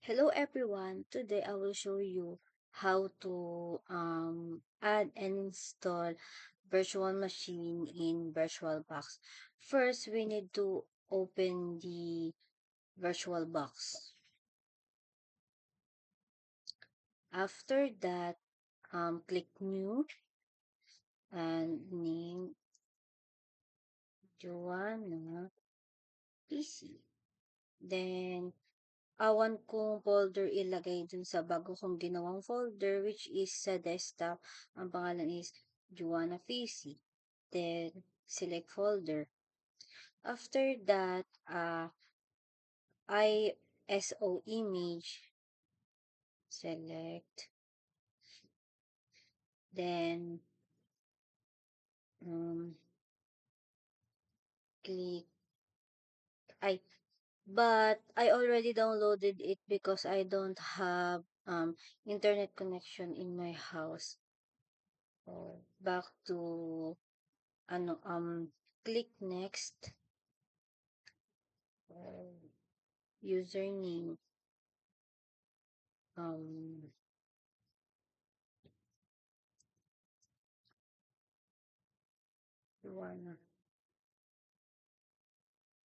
Hello everyone. Today I will show you how to add and install virtual machine in VirtualBox. First, we need to open the VirtualBox. After that, click New and name Joanna PC. Then, awan kong folder ilagay dun sa bago kong ginawang folder which is sa desktop. Ang pangalan is Juana PC. Then, select folder. After that, ISO image, select. Then, um, click. I But I already downloaded it because I don't have internet connection in my house. So, back to ano click next, username, um Juana,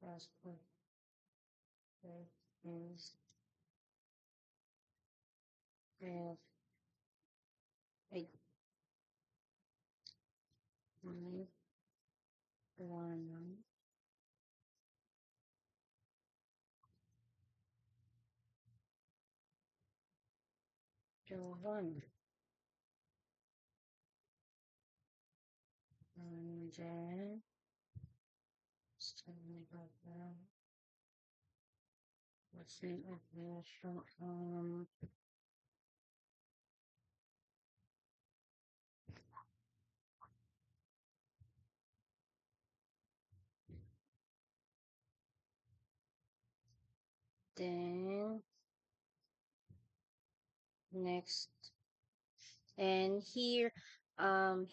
password is F I Juana Jovan, and then what's the information, then next. And here,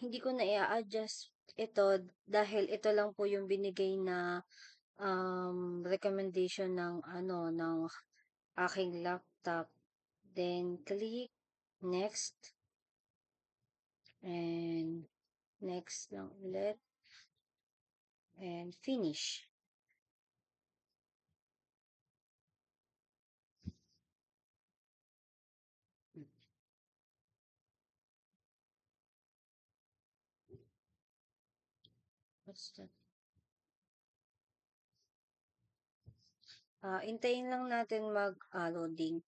hindi ko na i-adjust ito dahil ito lang po yung binigay na recommendation ng ng aking laptop. Then click next and next lang ulit and finish. What's that? Hintayin lang natin mag-loading.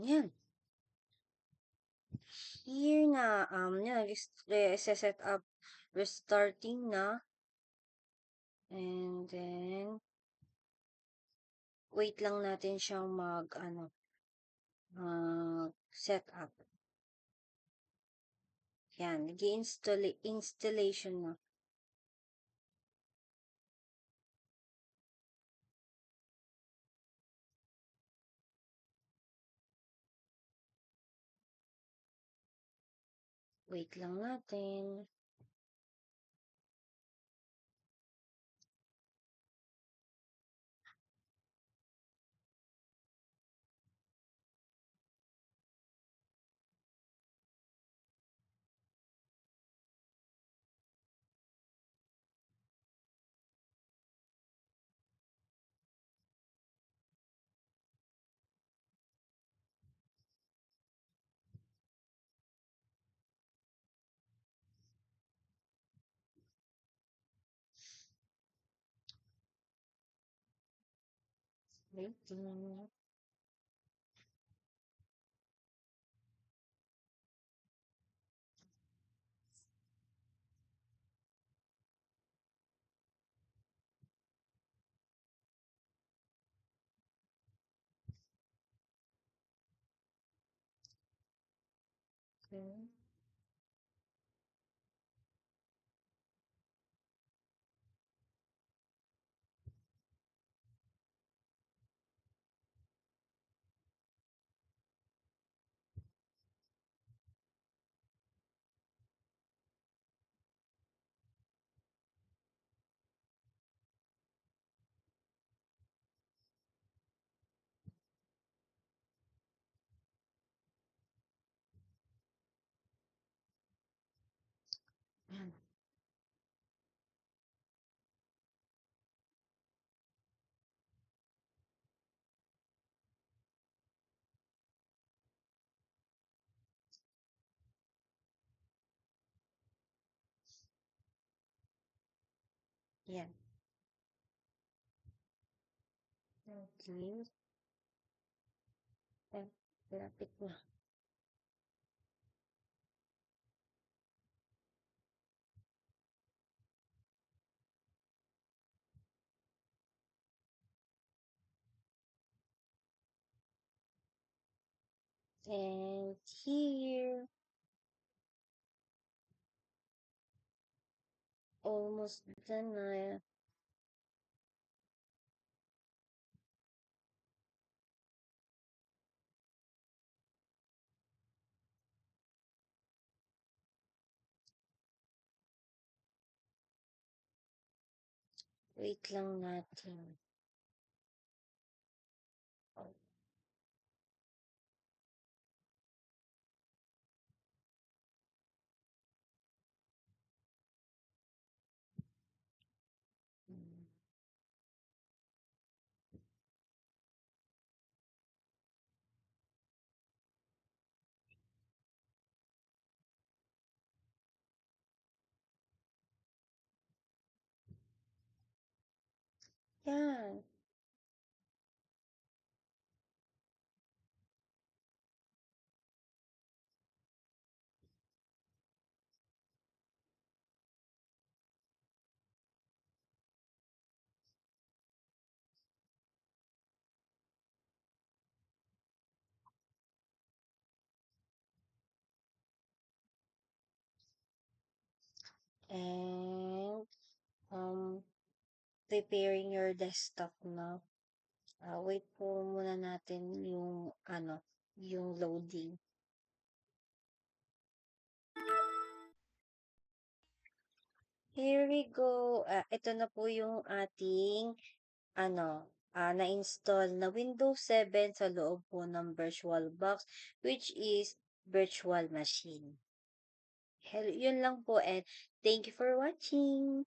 Yan. Here na, yan, set up, restarting na. And then, wait lang natin siyang set up. Yan, installation na. Wait lang natin. Wait lang. Okay. Yan. Okay. Ay, lapit na. And here, almost done na. Wait lang natin. Yan. And, um, preparing your desktop now. Wait po muna natin yung, yung loading. Here we go. Ito na po yung ating, na-install na Windows 7 sa loob po ng VirtualBox, which is virtual machine. Hello, yun lang po, and thank you for watching.